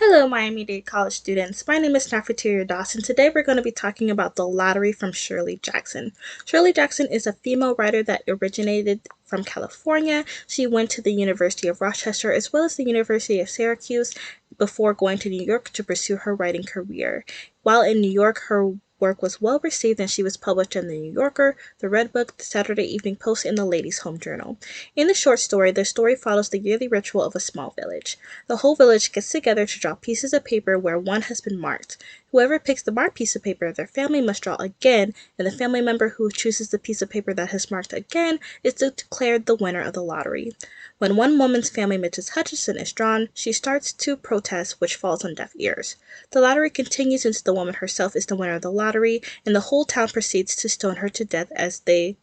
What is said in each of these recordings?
Hello, Miami-Dade College students. My name is Naffarterrier Dawson. Today we're going to be talking about The Lottery from Shirley Jackson. Shirley Jackson is a female writer that originated from California. She went to the University of Rochester as well as the University of Syracuse before going to New York to pursue her writing career. While in New York, her work was well received and she was published in the New Yorker, the Red Book, the Saturday Evening Post, and the Ladies' Home Journal. In the short story, the story follows the yearly ritual of a small village. The whole village gets together to draw pieces of paper where one has been marked. Whoever picks the marked piece of paper, their family must draw again, and the family member who chooses the piece of paper that has marked again is declared the winner of the lottery. When one woman's family, Mrs. Hutchinson, is drawn, she starts to protest, which falls on deaf ears. The lottery continues until the woman herself is the winner of the lottery, and the whole town proceeds to stone her to death as they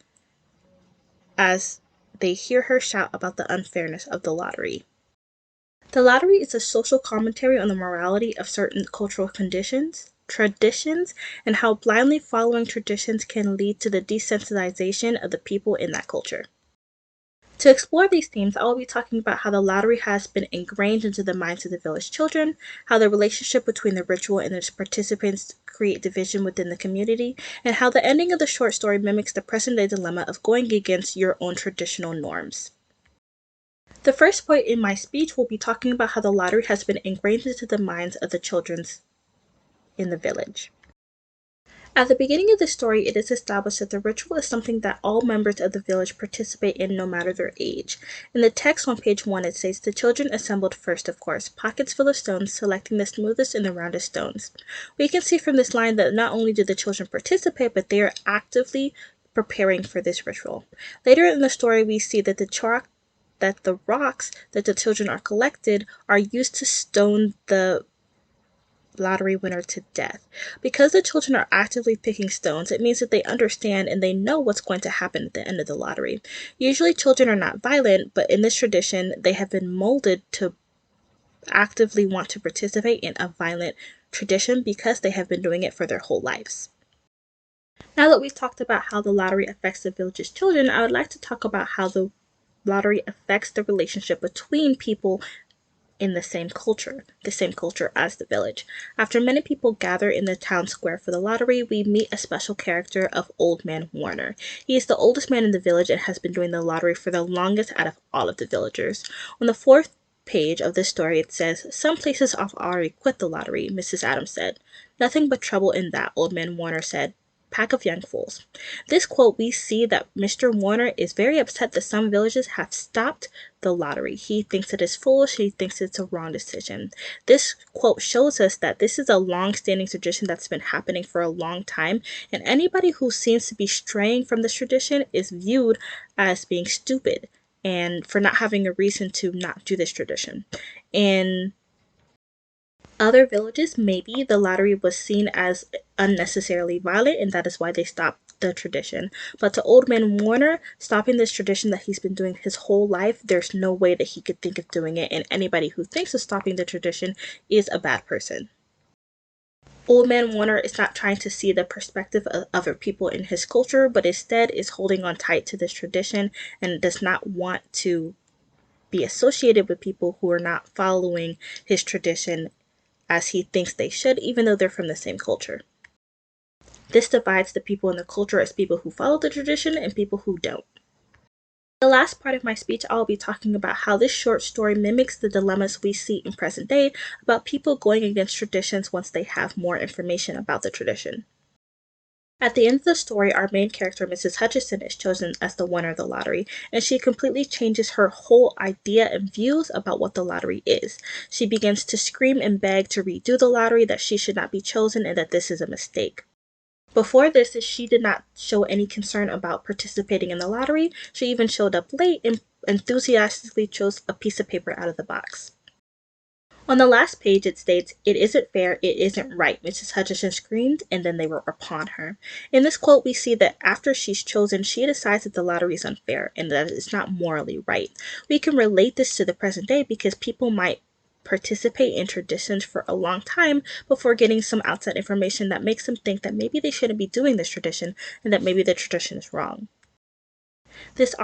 hear her shout about the unfairness of the lottery. The lottery is a social commentary on the morality of certain cultural traditions, and how blindly following traditions can lead to the desensitization of the people in that culture. To explore these themes, I will be talking about how the lottery has been ingrained into the minds of the village children, how the relationship between the ritual and its participants create division within the community, and how the ending of the short story mimics the present-day dilemma of going against your own traditional norms. The first point in my speech will be talking about how the lottery has been ingrained into the minds of the children in the village. At the beginning of the story, it is established that the ritual is something that all members of the village participate in no matter their age. In the text on page 1, it says, "The children assembled first, of course, pockets full of stones, selecting the smoothest and the roundest stones." We can see from this line that not only did the children participate, but they are actively preparing for this ritual. Later in the story, we see that the rocks that the children are collected are used to stone the lottery winner to death. Because the children are actively picking stones, it means that they understand and they know what's going to happen at the end of the lottery. Usually children are not violent, but in this tradition, they have been molded to actively want to participate in a violent tradition because they have been doing it for their whole lives. Now that we've talked about how the lottery affects the village's children, I would like to talk about how the lottery affects the relationship between people in the same culture as the village. After many people gather in the town square for the lottery, we meet a special character of Old Man Warner. He is the oldest man in the village and has been doing the lottery for the longest out of all of the villagers. On the fourth page of this story, it says, "Some places have already quit the lottery," Mrs. Adams said. "Nothing but trouble in that," Old Man Warner said. "Pack of young fools." This quote, we see that Mr. Warner is very upset that some villages have stopped the lottery. He thinks it is foolish. He thinks it's a wrong decision. This quote shows us that this is a long-standing tradition that's been happening for a long time, and anybody who seems to be straying from this tradition is viewed as being stupid and for not having a reason to not do this tradition. In other villages, maybe the lottery was seen as unnecessarily violent, and that is why they stopped the tradition. But to Old Man Warner, stopping this tradition that he's been doing his whole life, there's no way that he could think of doing it, and anybody who thinks of stopping the tradition is a bad person. Old Man Warner is not trying to see the perspective of other people in his culture, but instead is holding on tight to this tradition and does not want to be associated with people who are not following his tradition as he thinks they should, even though they're from the same culture. This divides the people in the culture as people who follow the tradition and people who don't. The last part of my speech, I'll be talking about how this short story mimics the dilemmas we see in present day about people going against traditions once they have more information about the tradition. At the end of the story, our main character, Mrs. Hutchinson, is chosen as the winner of the lottery, and she completely changes her whole idea and views about what the lottery is. She begins to scream and beg to redo the lottery, that she should not be chosen, and that this is a mistake. Before this, she did not show any concern about participating in the lottery. She even showed up late and enthusiastically chose a piece of paper out of the box. On the last page, it states, "It isn't fair, it isn't right," Mrs. Hutchinson screamed, and then they were upon her. In this quote, we see that after she's chosen, she decides that the lottery is unfair and that it's not morally right. We can relate this to the present day because people might participate in traditions for a long time before getting some outside information that makes them think that maybe they shouldn't be doing this tradition and that maybe the tradition is wrong. This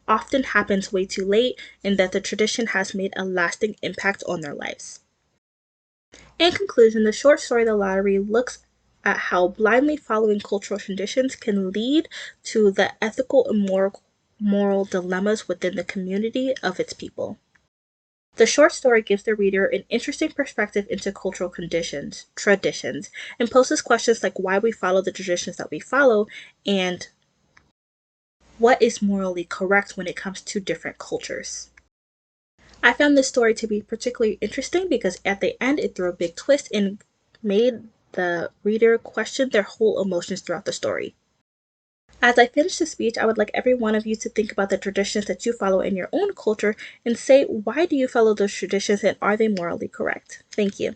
often happens way too late, and that the tradition has made a lasting impact on their lives. In conclusion, the short story The Lottery looks at how blindly following cultural traditions can lead to the ethical and moral dilemmas within the community of its people. The short story gives the reader an interesting perspective into cultural traditions, and poses questions like why we follow the traditions that we follow and what is morally correct when it comes to different cultures. I found this story to be particularly interesting because at the end it threw a big twist and made the reader question their whole emotions throughout the story. As I finish the speech, I would like every one of you to think about the traditions that you follow in your own culture and say, why do you follow those traditions and are they morally correct? Thank you.